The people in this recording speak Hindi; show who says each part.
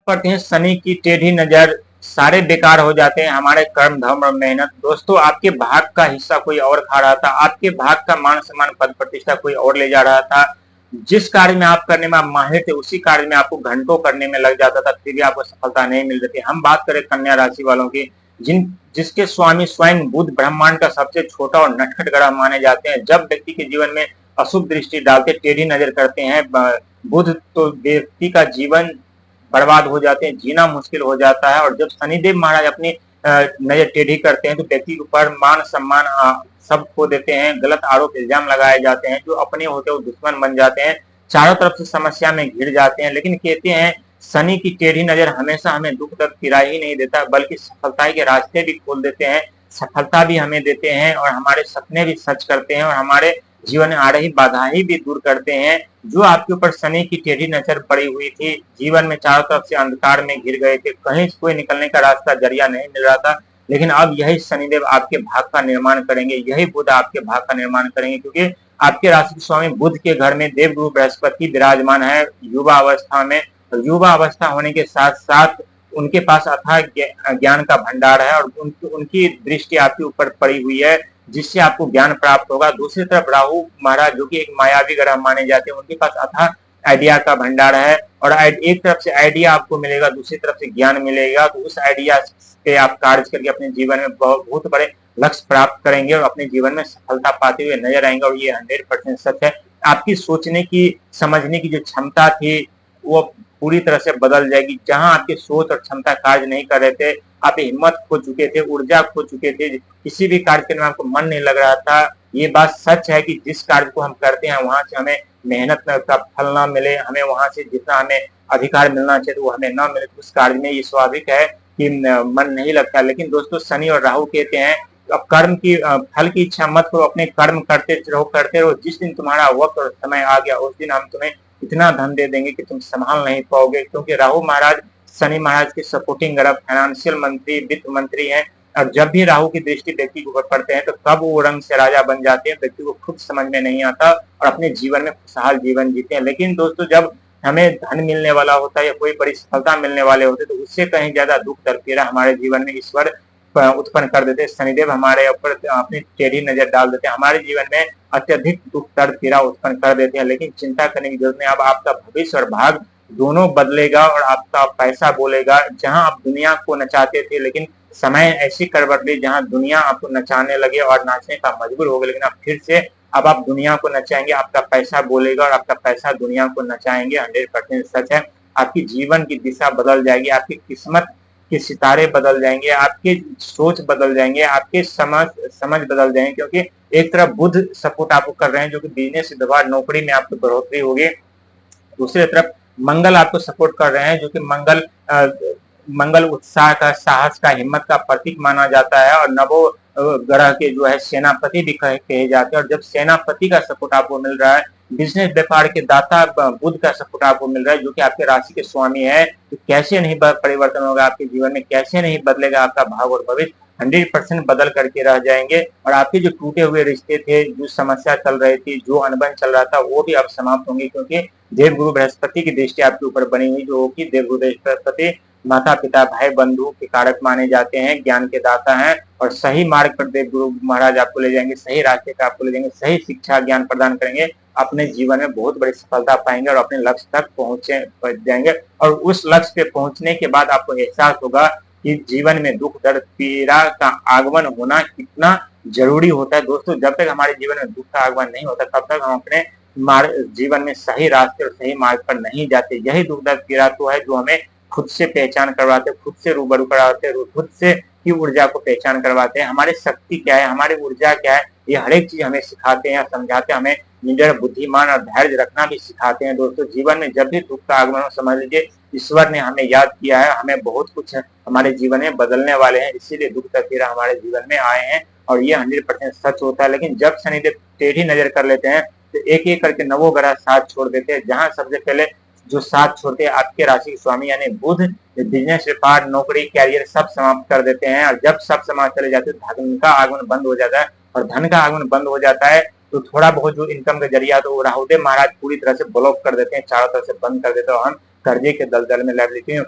Speaker 1: पड़ते हैं शनि की टेढ़ी नजर, सारे बेकार हो जाते हैं हमारे कर्म धर्म और मेहनत। दोस्तों आपके भाग का हिस्सा कोई और खा रहा था, आपके भाग का मान सम्मान पद प्रतिष्ठा कोई और ले जा रहा था। जिस कार्य में आप करने में आप माहिर थे उसी कार्य में आपको घंटों करने में लग जाता था, फिर भी आपको सफलता नहीं मिल रही थी। हम बात करें कन्या राशि वालों की, जिसके स्वामी स्वयं बुध ब्रह्मांड का सबसे छोटा और नटखट ग्रह माने जाते हैं। जब व्यक्ति के जीवन में अशुभ दृष्टि डालते, टेढ़ी नजर करते हैं बुध, तो व्यक्ति का जीवन बर्बाद हो जाते हैं, जीना मुश्किल हो जाता है। और जब शनिदेव महाराज अपनी नजर टेढ़ी करते हैं तो व्यक्ति के ऊपर मान सम्मान सब खो देते हैं, गलत आरोप इल्जाम लगाए जाते हैं, जो अपने होते वो दुश्मन बन जाते हैं, चारों तरफ से समस्या में घिर जाते हैं। लेकिन कहते हैं शनि की टेढ़ी नजर हमेशा हमें दुख दर्द पीड़ा ही नहीं देता, बल्कि सफलता के रास्ते भी खोल देते हैं, सफलता भी हमें देते हैं और हमारे सपने भी सच करते हैं और हमारे जीवन में आ रही बाधाएं भी दूर करते हैं। जो आपके ऊपर शनि की टेढ़ी नजर पड़ी हुई थी, जीवन में चारों तरफ से अंधकार में घिर गए थे, कहीं कोई निकलने का रास्ता जरिया नहीं मिल रहा था, लेकिन अब यही शनिदेव आपके भाग का निर्माण करेंगे, यही बुध आपके भाग का निर्माण करेंगे, क्योंकि आपके राशि स्वामी बुध के घर में देवगुरु बृहस्पति विराजमान है युवा अवस्था में। युवा अवस्था होने के साथ साथ उनके पास अथाह ज्ञान का भंडार है और उनकी दृष्टि आपके ऊपर पड़ी हुई है, जिससे आपको ज्ञान प्राप्त होगा। दूसरी तरफ राहु महाराज जो कि एक मायावी ग्रह माने जाते हैं, उनके पास अथाह आइडिया का भंडार है और एक तरफ से आइडिया आपको मिलेगा, दूसरी तरफ से ज्ञान मिलेगा, तो उस आइडिया पे आप कार्य करके अपने जीवन में बहुत बड़े लक्ष्य प्राप्त करेंगे और अपने जीवन में सफलता पाते हुए नजर आएंगे। और ये 100% सच है। आपकी सोचने की समझने की जो क्षमता थी वो पूरी तरह से बदल जाएगी। जहां आपकी सोच और क्षमता कार्य नहीं कर रहे थे, आप हिम्मत खो चुके थे, ऊर्जा खो चुके थे, किसी भी कार्य करने में आपको मन नहीं लग रहा था, ये बात सच है कि जिस कार्य को हम करते हैं वहां से हमें मेहनत का फल ना मिले, हमें वहां से जितना हमें अधिकार मिलना चाहिए वो हमें ना मिले, तो उस कार्य में ये स्वाभाविक है कि मन नहीं लगता। लेकिन दोस्तों शनि और राहु कहते हैं अब कर्म की फल की इच्छा मत करो, अपने कर्म करते रहो। जिस दिन तुम्हारा वक्त और समय आ गया उस दिन हम तुम्हें इतना धन दे देंगे कि तुम संभाल नहीं पाओगे, क्योंकि राहु महाराज शनि महाराज के सपोर्टिंग ग्रह फाइनेंशियल मंत्री, वित्त मंत्री हैं। और जब भी राहु की दृष्टि व्यक्ति के ऊपर पड़ते हैं तो कब वो रंग से राजा बन जाते हैं व्यक्ति को खुद समझ में नहीं आता और अपने जीवन में खुशहाल जीवन जीते हैं। लेकिन दोस्तों जब हमें धन मिलने वाला होता है या कोई बड़ी सफलता मिलने वाले होते तो उससे कहीं ज्यादा दुख दर्द पीड़ा हमारे जीवन में ईश्वर उत्पन्न कर देते, शनिदेव हमारे ऊपर अपनी टेढ़ी नजर डाल देते हैं, हमारे जीवन में अत्यधिक दुख दर्द पीड़ा उत्पन्न कर देते हैं। लेकिन चिंता करने की जरूरत नहीं, अब आपका भविष्य और भाग दोनों बदलेगा और आपका पैसा बोलेगा। जहां आप दुनिया को नचाते थे लेकिन समय ऐसी करवट ली जहां दुनिया आपको नचाने लगे और नाचने का मजबूर हो गए, लेकिन अब फिर से अब आप दुनिया को नचाएंगे, आपका पैसा बोलेगा और आपका पैसा दुनिया को नचाएंगे। 100% सच है। आपकी जीवन की दिशा बदल जाएगी, आपकी किस्मत के सितारे बदल जाएंगे, आपके सोच बदल जाएंगे, आपके समझ बदल जाएंगे, क्योंकि एक तरफ बुध सपोर्ट आपको कर रहे हैं जो कि बिजनेस व्यवहार नौकरी में आपको बढ़ोतरी होगी, दूसरी तरफ मंगल आपको सपोर्ट कर रहे हैं जो कि मंगल उत्साह का, साहस का, हिम्मत का प्रतीक माना जाता है और नवो ग्रह के जो है सेनापति भी कहे जाते हैं। और जब सेनापति का सपोर्ट आपको मिल रहा है, बिजनेस व्यापार के दाता बुध का सपोर्ट आपको मिल रहा है जो कि आपके राशि के स्वामी है, तो कैसे नहीं परिवर्तन होगा आपके जीवन में, कैसे नहीं बदलेगा आपका भाव और भविष्य, 100% बदल करके रह जाएंगे। और आपके जो टूटे हुए रिश्ते थे, जो समस्या चल रही थी, जो अनबन चल रहा था, वो भी अब समाप्त होंगे, क्योंकि देवगुरु बृहस्पति की दृष्टि आपके ऊपर बनी हुई, जो कि देवगुरु बृहस्पति माता पिता भाई बंधु के कारक माने जाते हैं, ज्ञान के दाता हैं और सही मार्ग पर देवगुरु महाराज आपको ले जाएंगे, सही रास्ते पर आपको ले जाएंगे, सही शिक्षा ज्ञान प्रदान करेंगे, अपने जीवन में बहुत बड़ी सफलता पाएंगे और अपने लक्ष्य तक पहुंच जाएंगे। और उस लक्ष्य पे पहुंचने के बाद आपको एहसास होगा कि जीवन में दुख दर्द पीड़ा का आगमन होना कितना जरूरी होता है। दोस्तों जब तक हमारे जीवन में दुख का आगमन नहीं होता तब तक हम अपने जीवन में सही रास्ते और सही मार्ग पर नहीं जाते। यही दुख दर्द पीड़ा तो है जो हमें खुद से पहचान करवाते, खुद से रूबरू करवाते, खुद से की ऊर्जा को पहचान करवाते हैं, हमारी शक्ति क्या है, हमारी ऊर्जा क्या है, ये हर एक चीज हमें सिखाते हैं, समझाते हैं, हमें निडर बुद्धिमान और धैर्य रखना भी सिखाते हैं। दोस्तों जीवन में जब भी दुख का आगमन हो समझ लीजिए ईश्वर ने हमें याद किया है, हमें बहुत कुछ हमारे जीवन में बदलने वाले हैं, इसीलिए दुख का पीड़ा हमारे जीवन में आए हैं और ये 100% सच होता है। लेकिन जब शनिदेव टेढ़ी नजर कर लेते हैं तो एक एक करके नवो ग्रह साथ छोड़ देते हैं। जहां सबसे पहले जो साथ छोड़ते हैं आपके राशि के स्वामी यानी बुध, बिजनेस व्यापार नौकरी कैरियर सब समाप्त कर देते हैं और जब सब समाप्त चले जाते हैं धन का आगमन बंद हो जाता है और धन का आगमन बंद हो जाता है तो थोड़ा बहुत जो इनकम का जरिया तो राहुदेव महाराज पूरी तरह से ब्लॉक कर देते हैं, चारों तरफ से बंद कर देते हैं और हम कर्जे के दलदल में लड़ लेते हैं।